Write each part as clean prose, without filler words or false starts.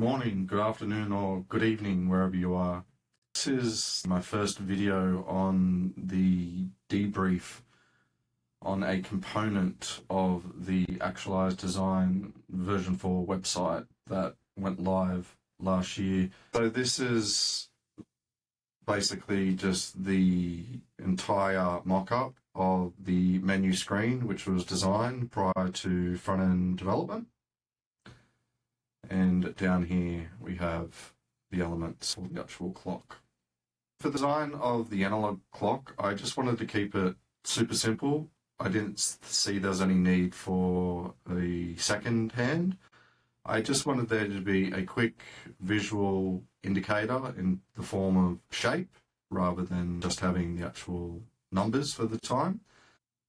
morning, good afternoon, or good evening, wherever you are. This is my first video on the debrief on a component of the Actualized Design version 4 website that went live last year. So this is basically just the entire mock-up of the menu screen, which was designed prior to front-end development. And down here we have the elements for the actual clock. For the design of the analog clock, I just wanted to keep it super simple. I didn't see there's any need for a second hand. I just wanted there to be a quick visual indicator in the form of shape rather than just having the actual numbers for the time.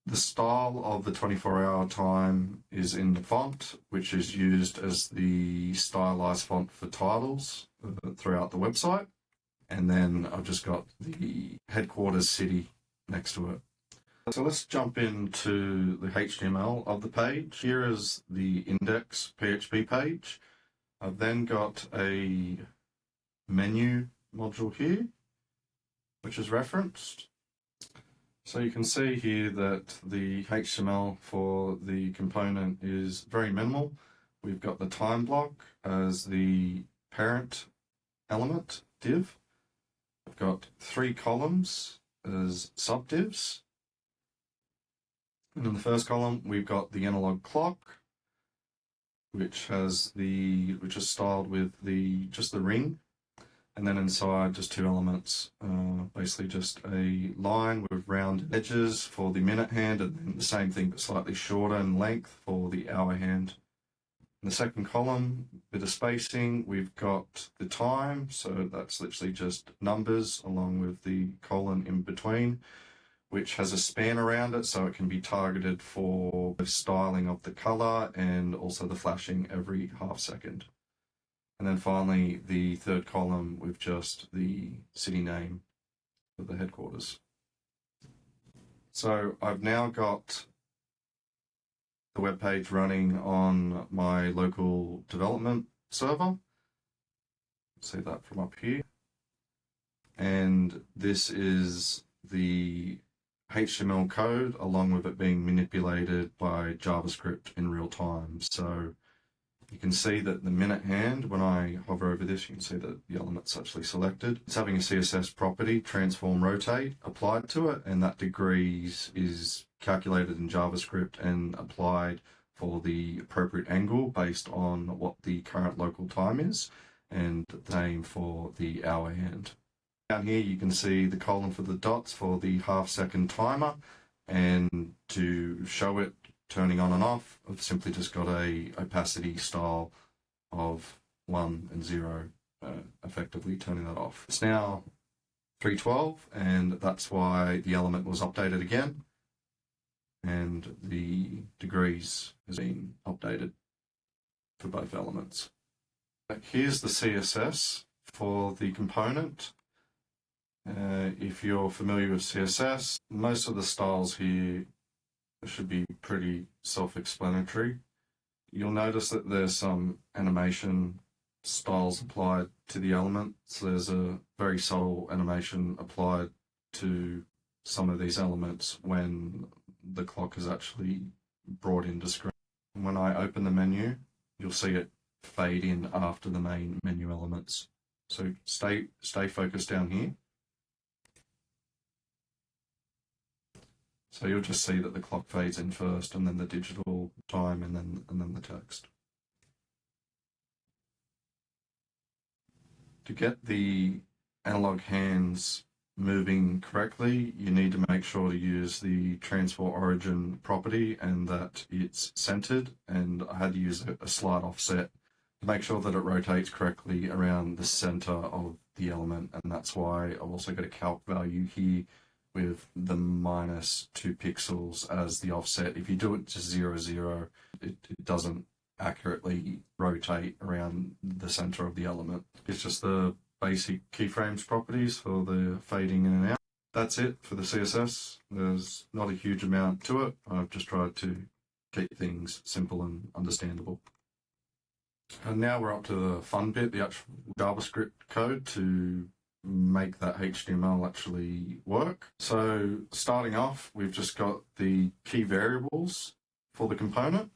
The style of the 24-hour time is in the font, which is used as the stylized font for titles throughout the website. And then I've just got the headquarters city next to it. So let's jump into the HTML of the page. Here is the index PHP page. I've then got a menu module here, which is referenced. So you can see here that the HTML for the component is very minimal. We've got the time block as the parent element div. I've got 3 columns as subdivs. And in the first column, we've got the analog clock, which is styled with just the ring. And then inside, just 2 elements, basically just a line with round edges for the minute hand, and then the same thing but slightly shorter in length for the hour hand. In the second column, bit of spacing, we've got the time, so that's literally just numbers along with the colon in between, which has a span around it so it can be targeted for the styling of the color and also the flashing every half second. And then finally, the third column with just the city name of the headquarters. So I've now got the web page running on my local development server. See that from up here. And this is the HTML code along with it being manipulated by JavaScript in real time. So you can see that the minute hand, when I hover over this, you can see that the element's actually selected. It's having a CSS property, transform rotate, applied to it, and that degrees is calculated in JavaScript and applied for the appropriate angle based on what the current local time is, and the same for the hour hand. Down here you can see the colon for the dots for the half-second timer, and to show it turning on and off, I've simply just got a opacity style of 1 and 0, effectively turning that off. It's now 3:12, and that's why the element was updated again, and the degrees has been updated for both elements. Here's the CSS for the component. If you're familiar with CSS, most of the styles here should be pretty self-explanatory. You'll notice that there's some animation styles applied to the element. So there's a very subtle animation applied to some of these elements when the clock is actually brought into screen. When I open the menu, you'll see it fade in after the main menu elements. So stay focused down here. So you'll just see that the clock fades in first, and then the digital time, and then the text. To get the analog hands moving correctly, you need to make sure to use the transfer origin property and that it's centered, and I had to use a slight offset to make sure that it rotates correctly around the center of the element, and that's why I've also got a calc value here with the -2 pixels as the offset. If you do it to 0, 0, it doesn't accurately rotate around the center of the element. It's just the basic keyframes properties for the fading in and out. That's it for the CSS. There's not a huge amount to it. I've just tried to keep things simple and understandable. And now we're up to the fun bit, the actual JavaScript code to make that HTML actually work. So starting off, we've just got the key variables for the component.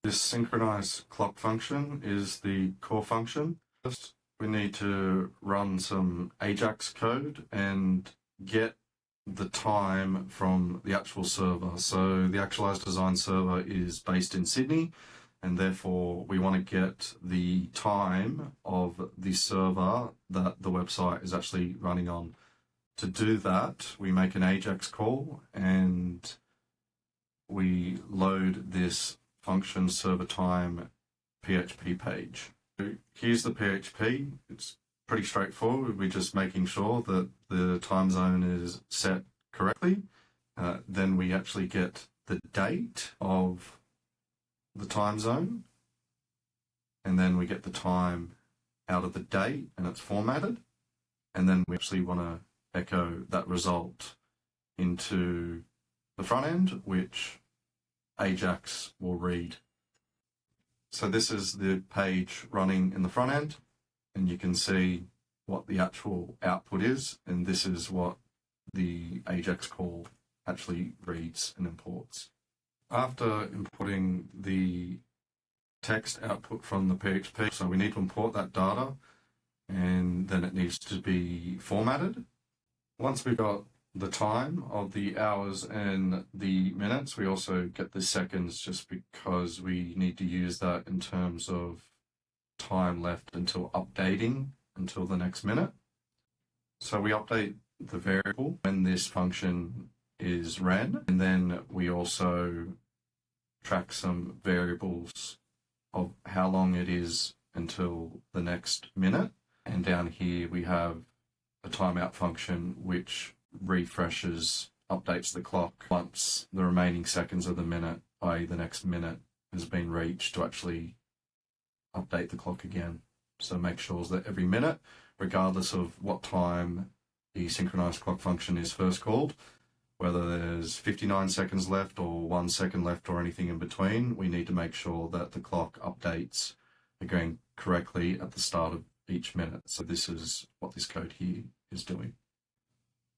This synchronize clock function is the core function. First, we need to run some Ajax code and get the time from the actual server. So the Actualized Design server is based in Sydney, and therefore we want to get the time of the server that the website is actually running on. To do that, we make an Ajax call and we load this function server time PHP page. So here's the PHP. It's pretty straightforward. We're just making sure that the time zone is set correctly. Then we actually get the date of the time zone, and then we get the time out of the date and it's formatted, and then we actually want to echo that result into the front end, which Ajax will read. So this is the page running in the front end, and you can see what the actual output is, and this is what the Ajax call actually reads and imports. After importing the text output from the PHP, so we need to import that data, and then it needs to be formatted. Once we've got the time of the hours and the minutes, we also get the seconds, just because we need to use that in terms of time left until updating until the next minute. So we update the variable when this function is ran, and then we also track some variables of how long it is until the next minute. And down here we have a timeout function which refreshes, updates the clock once the remaining seconds of the minute, i.e. the next minute, has been reached, to actually update the clock again. So make sure that every minute, regardless of what time the synchronized clock function is first called, whether there's 59 seconds left or 1 second left or anything in between, we need to make sure that the clock updates are going correctly at the start of each minute. So this is what this code here is doing.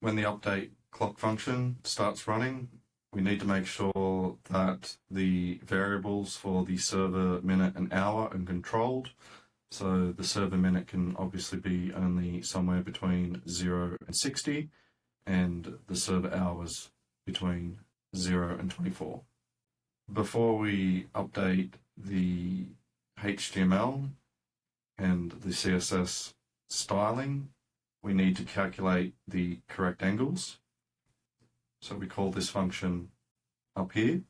When the update clock function starts running, we need to make sure that the variables for the server minute and hour are controlled. So the server minute can obviously be only somewhere between 0 and 60, and the server hours between 0 and 24. Before we update the HTML and the CSS styling, we need to calculate the correct angles. So we call this function up here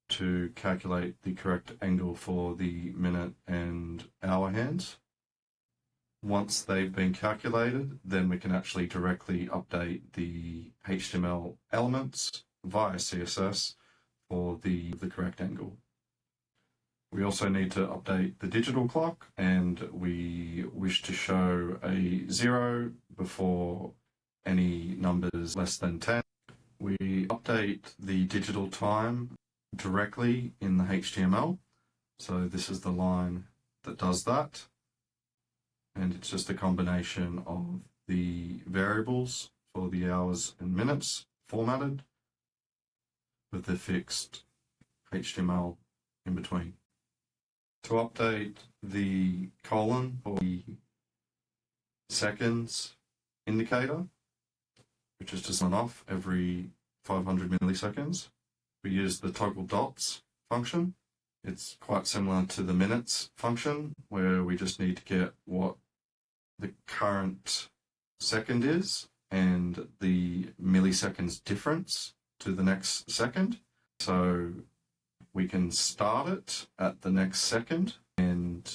to calculate the correct angle for the minute and hour hands. Once they've been calculated, then we can actually directly update the HTML elements via CSS for the correct angle. We also need to update the digital clock, and we wish to show a 0 before any numbers less than 10. We update the digital time directly in the HTML. So this is the line that does that. And it's just a combination of the variables for the hours and minutes formatted with the fixed HTML in between. To update the colon for the seconds indicator, which is just on off every 500 milliseconds, we use the toggle dots function. It's quite similar to the minutes function, where we just need to get what the current second is and the milliseconds difference to the next second. So we can start it at the next second, and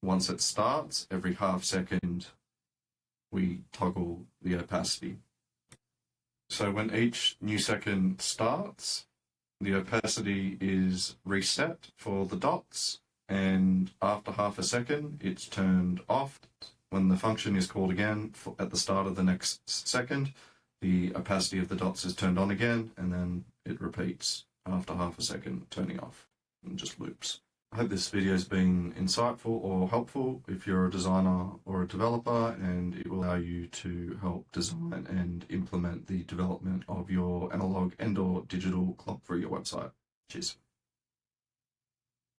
once it starts, every half second we toggle the opacity. So when each new second starts, the opacity is reset for the dots, and after half a second it's turned off. When the function is called again at the start of the next second, the opacity of the dots is turned on again, and then it repeats after half a second, turning off, and just loops. I hope this video has been insightful or helpful if you're a designer or a developer, and it will allow you to help design and implement the development of your analog and/or digital clock for your website. Cheers.